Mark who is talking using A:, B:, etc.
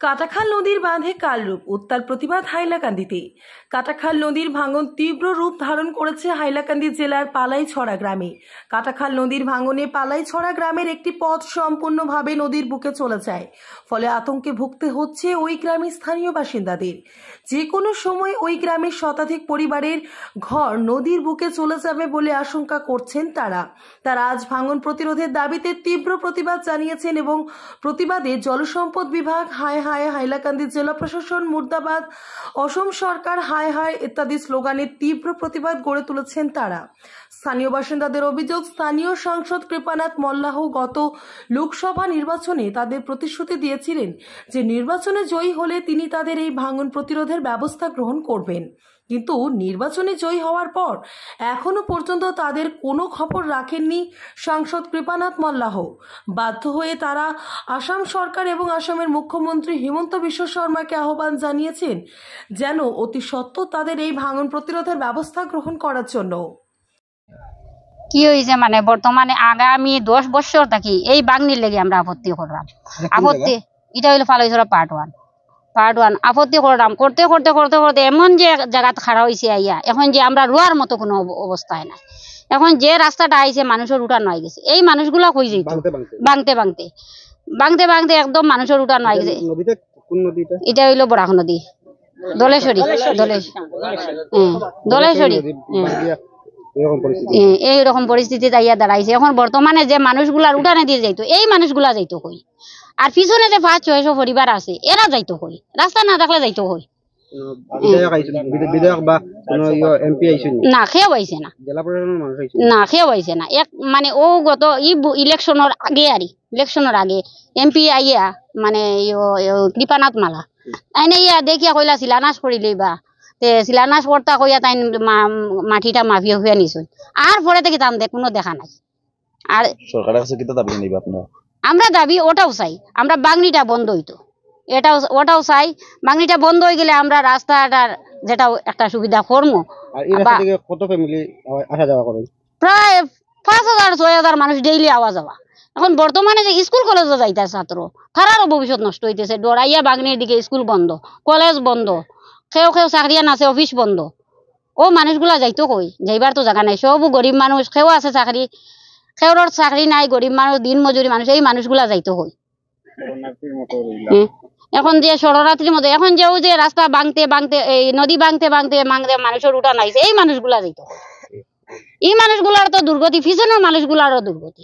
A: কাটাখাল নদীর বাঁধে কালরূপ, উত্তাল প্রতিবাদ হাইলাকান্দিতে। কাটাখাল নদীর ভাঙন তীব্র রূপ ধারণ করেছে হাইলাকান্দি জেলার পালাইছড়া গ্রামে। কাটাখাল নদীর ভাঙনে পালাইছড়া গ্রামের একটি পথ সম্পূর্ণভাবে নদীর বুকে চলে যায়, ফলে আতঙ্কে ভুগতে হচ্ছে ওই গ্রামের স্থানীয় বাসিন্দাদের। যে কোনো সময় ওই গ্রামের শতাধিক পরিবারের ঘর নদীর বুকে চলে যাবে বলে আশঙ্কা করছেন তারা। আজ ভাঙন প্রতিরোধের দাবিতে তীব্র প্রতিবাদ জানিয়েছেন এবং প্রতিবাদে জলসম্পদ বিভাগ হায় হায়, হাইলাকান্দি জেলা প্রশাসন মুর্দাবাদ, অসম সরকার হায় হায় ইত্যাদি স্লোগানে তীব্র প্রতিবাদ গড়ে তুলেছেন তারা। স্থানীয় বাসিন্দাদের অভিযোগ, স্থানীয় সাংসদ কৃপানাথ মল্লাহ গত লোকসভা নির্বাচনে তাদের প্রতিশ্রুতি দিয়েছিলেন যে নির্বাচনে জয়ী হলে তিনি তাদের এই ভাঙন প্রতিরোধের ব্যবস্থা গ্রহণ করবেন, কিন্তু নির্বাচনে জয়ী হওয়ার পর এখনো পর্যন্ত তাদের কোনো খবর রাখেননি সাংসদ কৃপানাথ মল্লাহ। বাধ্য হয়ে তারা আসাম সরকার এবং আসামের মুখ্যমন্ত্রী হিমন্ত বিশ্ব শর্মাকে আহ্বান জানিয়েছেন যেন অতি সত্বর তাদের এই ভাঙন প্রতিরোধের ব্যবস্থা গ্রহণ করার জন্য।
B: কি হয়েছে মানে বর্তমানে আগামী 10 বছর থাকি এই বাংনির লেগে আমরা আপত্তি করলাম। আপত্তি এটা হইলো পালাইছড়া পার্ট ওয়ান আপত্তি করলাম, করতে করতে করতে করতে এমন যে জায়গাত খাড়া হয়েছে আইয়া, এখন যে আমরা রোয়ার মতো কোনো অবস্থায় নাই। এখন যে রাস্তাটা আইছে মানুষের উঠানো হয়ে গেছে, এই মানুষগুলা কই যেত বাংতে বাংতে বাংতে বাংতে একদম মানুষের উঠানো হয়ে গেছে। এটা হইলো বরাক নদী, দলেশ্বরী এইরকম পরিস্থিতি আইয়া দাঁড়াইছে। এখন বর্তমানে যে মানুষগুলার উঠানে দিয়ে যাইতো, এই মানুষগুলা যাইতো কই? আর পিছনে যে 500-600 পরিবার আছে এরা যাইতো কই? রাস্তা না থাকলে যাইতো কই? না কেউ আইছে না, না কেউ আইছে না। এক মানে ও গত ইলেকশনের আগে এমপি আইয়া মানে কৃপানাথ মালা আইনে ইয়া দেখিয়া কইলা শিলান্যাস করিলেই বা শিলান্যাস করতা কইয়া তাই মাটিটা মাফিয়া হইয়া নিছুন। আর পরে থেকে তাম কোনো দেখা নাই। আর সরকারের কাছে কি দাবি নিবা আপনারা? আমরা দাবি ওটাও চাই, আমরা বাগনিটা বন্ধ হইতো, ওটাও চাই। বাগনিটা বন্ধ হয়ে গেলে আমরা রাস্তাটার যেটা একটা সুবিধা করবো। কত ফ্যামিলি আসা যাওয়া করেন? প্রায় 5000-6000 মানুষ ডেইলি আওয়া যাওয়া। এখন বর্তমানে যে স্কুল কলেজে যাইতে ছাত্র, তারারও ভবিষ্যৎ নষ্ট হইতেছে। ডরাইয়া বাগনির দিকে স্কুল বন্ধ, কলেজ বন্ধ, কেউ চাকরিয়ান আছে, অফিস বন্ধ। ও মানুষগুলা যাইতো কই? যাইবার তো জায়গা নাই। সবও গরিব মানুষ, কেউ আছে চাকরি, কেউর চাকরি নাই, গরিব মানুষ, দিন মজুরি মানুষ, এই মানুষগুলা যাইতো কই? এখন যে শরণার্থীর মতো এখন যে রাস্তা ভাঙতে ভাঙতে এই নদী ভাঙতে ভাঙতে ভাঙতে মানুষের উঠান আইছে, এই মানুষগুলা যাইতো। এই মানুষগুলার তো দুর্গতি, পিছনের মানুষগুলারও দুর্গতি।